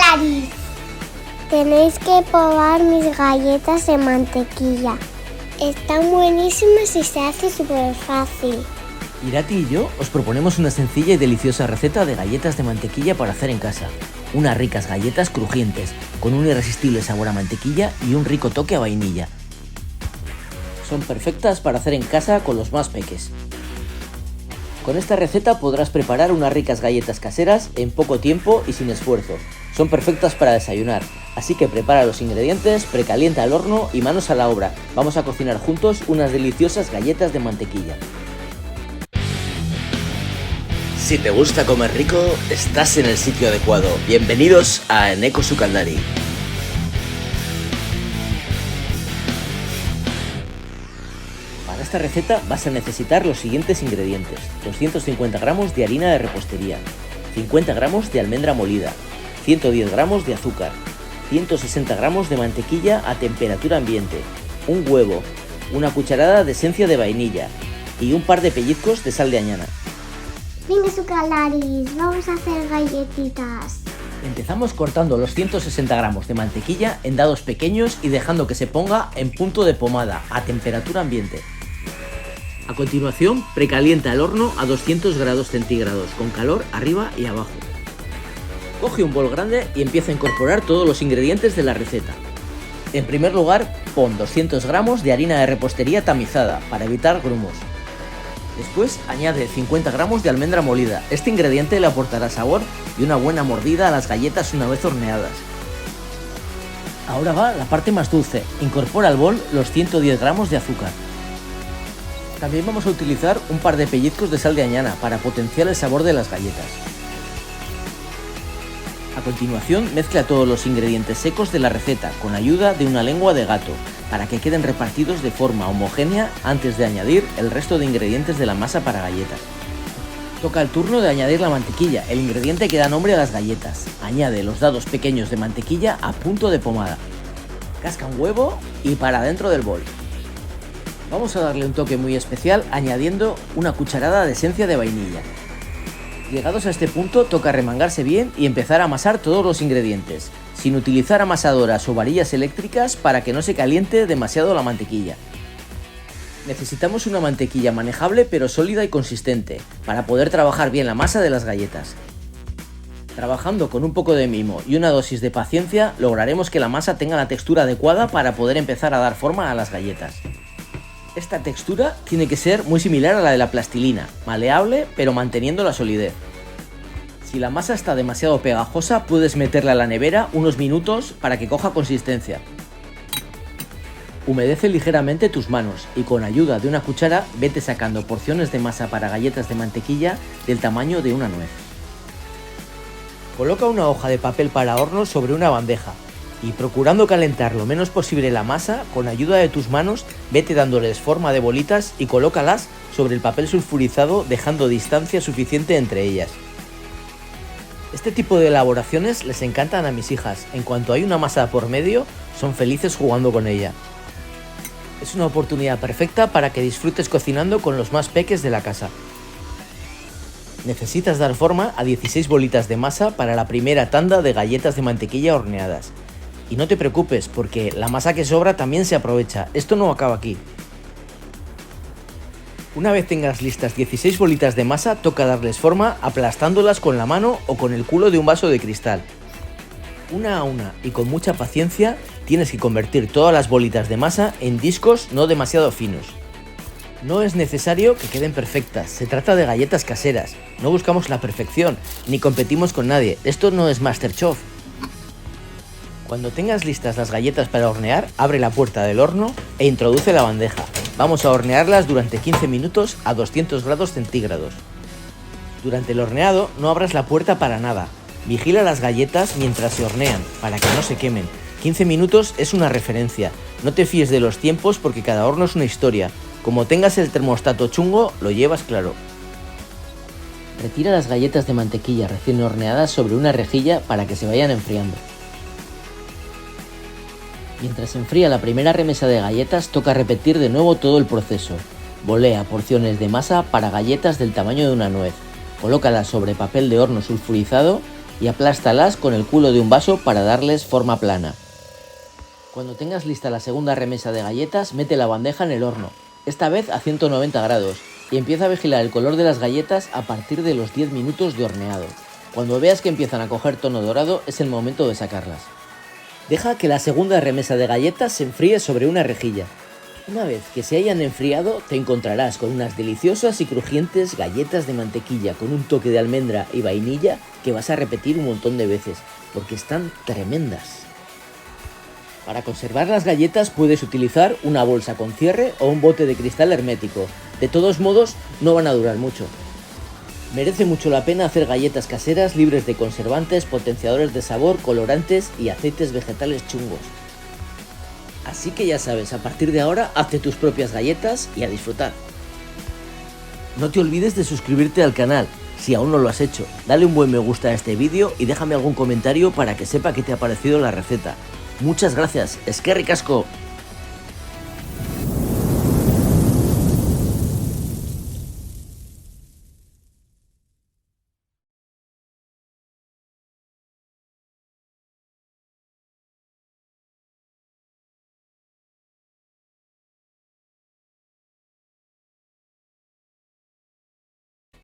Chocolate. Tenéis que probar mis galletas de mantequilla. Están buenísimas y se hace súper fácil. Irati y yo os proponemos una sencilla y deliciosa receta de galletas de mantequilla para hacer en casa. Unas ricas galletas crujientes, con un irresistible sabor a mantequilla y un rico toque a vainilla. Son perfectas para hacer en casa con los más peques. Con esta receta podrás preparar unas ricas galletas caseras en poco tiempo y sin esfuerzo. Son perfectas para desayunar, así que prepara los ingredientes, precalienta el horno y manos a la obra. Vamos a cocinar juntos unas deliciosas galletas de mantequilla. Si te gusta comer rico, estás en el sitio adecuado. Bienvenidos a Eneko Sukaldari. Para esta receta vas a necesitar los siguientes ingredientes: 250 gramos de harina de repostería, 50 gramos de almendra molida, 110 gramos de azúcar, 160 gramos de mantequilla a temperatura ambiente, un huevo, una cucharada de esencia de vainilla y un par de pellizcos de sal de añana. Venga, Sucalaris, vamos a hacer galletitas. Empezamos cortando los 160 gramos de mantequilla en dados pequeños y dejando que se ponga en punto de pomada a temperatura ambiente. A continuación, precalienta el horno a 200 grados centígrados con calor arriba y abajo. Coge un bol grande y empieza a incorporar todos los ingredientes de la receta. En primer lugar, pon 200 gramos de harina de repostería tamizada para evitar grumos. Después añade 50 gramos de almendra molida. Este ingrediente le aportará sabor y una buena mordida a las galletas una vez horneadas. Ahora va la parte más dulce. Incorpora al bol los 110 gramos de azúcar. También vamos a utilizar un par de pellizcos de sal de añana para potenciar el sabor de las galletas. A continuación, mezcla todos los ingredientes secos de la receta con ayuda de una lengua de gato para que queden repartidos de forma homogénea antes de añadir el resto de ingredientes de la masa para galletas. Toca el turno de añadir la mantequilla, el ingrediente que da nombre a las galletas. Añade los dados pequeños de mantequilla a punto de pomada. Casca un huevo y para dentro del bol. Vamos a darle un toque muy especial añadiendo una cucharada de esencia de vainilla. Llegados a este punto, toca remangarse bien y empezar a amasar todos los ingredientes, sin utilizar amasadoras o varillas eléctricas para que no se caliente demasiado la mantequilla. Necesitamos una mantequilla manejable pero sólida y consistente, para poder trabajar bien la masa de las galletas. Trabajando con un poco de mimo y una dosis de paciencia, lograremos que la masa tenga la textura adecuada para poder empezar a dar forma a las galletas. Esta textura tiene que ser muy similar a la de la plastilina, maleable pero manteniendo la solidez. Si la masa está demasiado pegajosa, puedes meterla a la nevera unos minutos para que coja consistencia. Humedece ligeramente tus manos y con ayuda de una cuchara vete sacando porciones de masa para galletas de mantequilla del tamaño de una nuez. Coloca una hoja de papel para horno sobre una bandeja y, procurando calentar lo menos posible la masa, con ayuda de tus manos vete dándoles forma de bolitas y colócalas sobre el papel sulfurizado dejando distancia suficiente entre ellas. Este tipo de elaboraciones les encantan a mis hijas. En cuanto hay una masa por medio, son felices jugando con ella. Es una oportunidad perfecta para que disfrutes cocinando con los más peques de la casa. Necesitas dar forma a 16 bolitas de masa para la primera tanda de galletas de mantequilla horneadas. Y no te preocupes, porque la masa que sobra también se aprovecha. Esto no acaba aquí. Una vez tengas listas 16 bolitas de masa, toca darles forma aplastándolas con la mano o con el culo de un vaso de cristal. Una a una y con mucha paciencia, tienes que convertir todas las bolitas de masa en discos no demasiado finos. No es necesario que queden perfectas, se trata de galletas caseras. No buscamos la perfección, ni competimos con nadie. Esto no es MasterChef. Cuando tengas listas las galletas para hornear, abre la puerta del horno e introduce la bandeja. Vamos a hornearlas durante 15 minutos a 200 grados centígrados. Durante el horneado no abras la puerta para nada. Vigila las galletas mientras se hornean, para que no se quemen. 15 minutos es una referencia. No te fíes de los tiempos porque cada horno es una historia. Como tengas el termostato chungo, lo llevas claro. Retira las galletas de mantequilla recién horneadas sobre una rejilla para que se vayan enfriando. Mientras se enfría la primera remesa de galletas, toca repetir de nuevo todo el proceso. Bolea porciones de masa para galletas del tamaño de una nuez. Colócalas sobre papel de horno sulfurizado y aplástalas con el culo de un vaso para darles forma plana. Cuando tengas lista la segunda remesa de galletas, mete la bandeja en el horno, esta vez a 190 grados, y empieza a vigilar el color de las galletas a partir de los 10 minutos de horneado. Cuando veas que empiezan a coger tono dorado, es el momento de sacarlas. Deja que la segunda remesa de galletas se enfríe sobre una rejilla. Una vez que se hayan enfriado, te encontrarás con unas deliciosas y crujientes galletas de mantequilla con un toque de almendra y vainilla que vas a repetir un montón de veces, porque están tremendas. Para conservar las galletas puedes utilizar una bolsa con cierre o un bote de cristal hermético. De todos modos, no van a durar mucho. Merece mucho la pena hacer galletas caseras libres de conservantes, potenciadores de sabor, colorantes y aceites vegetales chungos. Así que ya sabes, a partir de ahora, hazte tus propias galletas y a disfrutar. No te olvides de suscribirte al canal, si aún no lo has hecho. Dale un buen me gusta a este vídeo y déjame algún comentario para que sepa qué te ha parecido la receta. Muchas gracias, eskerrik asko.